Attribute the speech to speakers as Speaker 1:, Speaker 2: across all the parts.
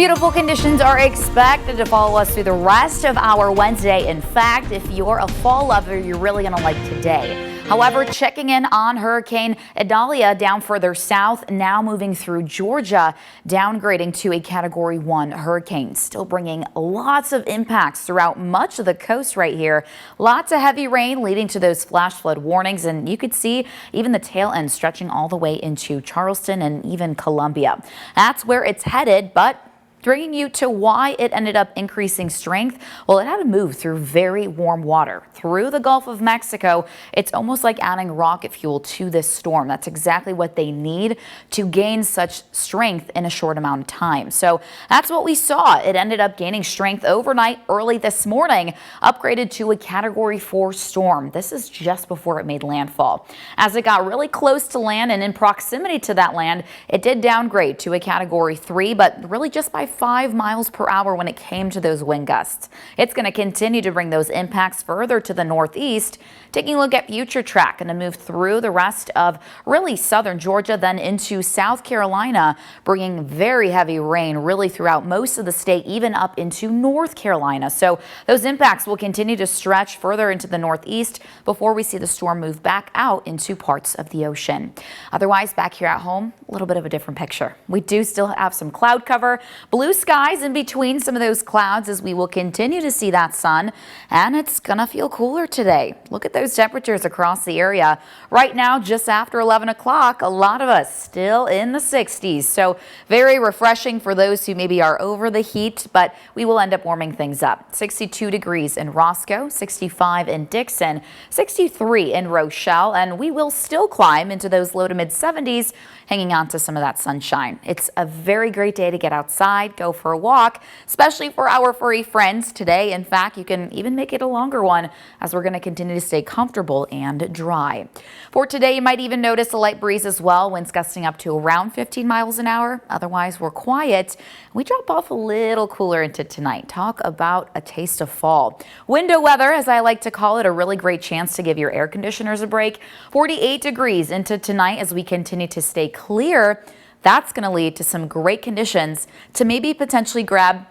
Speaker 1: Beautiful conditions are expected to follow us through the rest of our Wednesday. In fact, if you're a fall lover, you're really going to like today. However, checking in on Hurricane Idalia down further south, now moving through Georgia, downgrading to a Category 1 hurricane, still bringing lots of impacts throughout much of the coast right here. Lots of heavy rain leading to those flash flood warnings, and you could see even the tail end stretching all the way into Charleston and even Columbia. That's where it's headed, but bringing you to why it ended up increasing strength. Well, it had to move through very warm water through the Gulf of Mexico. It's almost like adding rocket fuel to this storm. That's exactly what they need to gain such strength in a short amount of time. So that's what we saw. It ended up gaining strength overnight early this morning, upgraded to a Category 4 storm. This is just before it made landfall. As it got really close to land and in proximity to that land, it did downgrade to a Category 3, but really just by 5 miles per hour when it came to those wind gusts. It's going to continue to bring those impacts further to the northeast. Taking a look at future track, going to move through the rest of really southern Georgia, then into South Carolina, bringing very heavy rain really throughout most of the state, even up into North Carolina. So those impacts will continue to stretch further into the northeast before we see the storm move back out into parts of the ocean. Otherwise, back here at home, a little bit of a different picture. We do still have some cloud cover, blue skies in between some of those clouds as we will continue to see that sun, and it's gonna feel cooler today. Look at those temperatures across the area. Right now, just after 11 o'clock, a lot of us still in the 60s. So very refreshing for those who maybe are over the heat, but we will end up warming things up. 62 degrees in Roscoe, 65 in Dixon, 63 in Rochelle, and we will still climb into those low to mid 70s, hanging on to some of that sunshine. It's a very great day to get outside, go for a walk, especially for our furry friends today. In fact, you can even make it a longer one as we're going to continue to stay comfortable and dry. For today, you might even notice a light breeze as well, winds gusting up to around 15 miles an hour. Otherwise, we're quiet. We drop off a little cooler into tonight. Talk about a taste of fall. Window weather, as I like to call it, a really great chance to give your air conditioners a break. 48 degrees into tonight as we continue to stay clear. That's going to lead to some great conditions to maybe potentially grab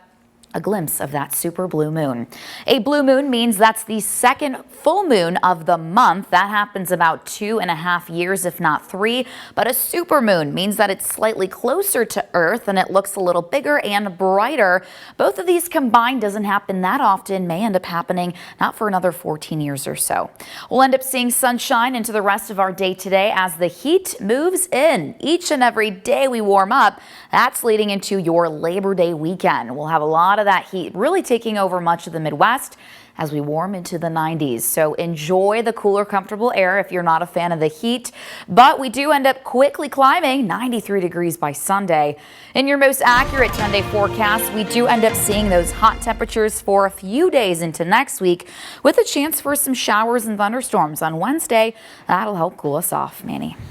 Speaker 1: a glimpse of that super blue moon. A blue moon means that's the second full moon of the month. That happens about 2.5 years, if not 3. But a super moon means that it's slightly closer to Earth and it looks a little bigger and brighter. Both of these combined doesn't happen that often, may end up happening not for another 14 years or so. We'll end up seeing sunshine into the rest of our day today as the heat moves in. Each and every day we warm up, that's leading into your Labor Day weekend. We'll have a lot of that heat really taking over much of the Midwest as we warm into the 90s. So enjoy the cooler, comfortable air if you're not a fan of the heat. But we do end up quickly climbing 93 degrees by Sunday. In your most accurate 10-day forecast, we do end up seeing those hot temperatures for a few days into next week with a chance for some showers and thunderstorms on Wednesday. That'll help cool us off. Manny.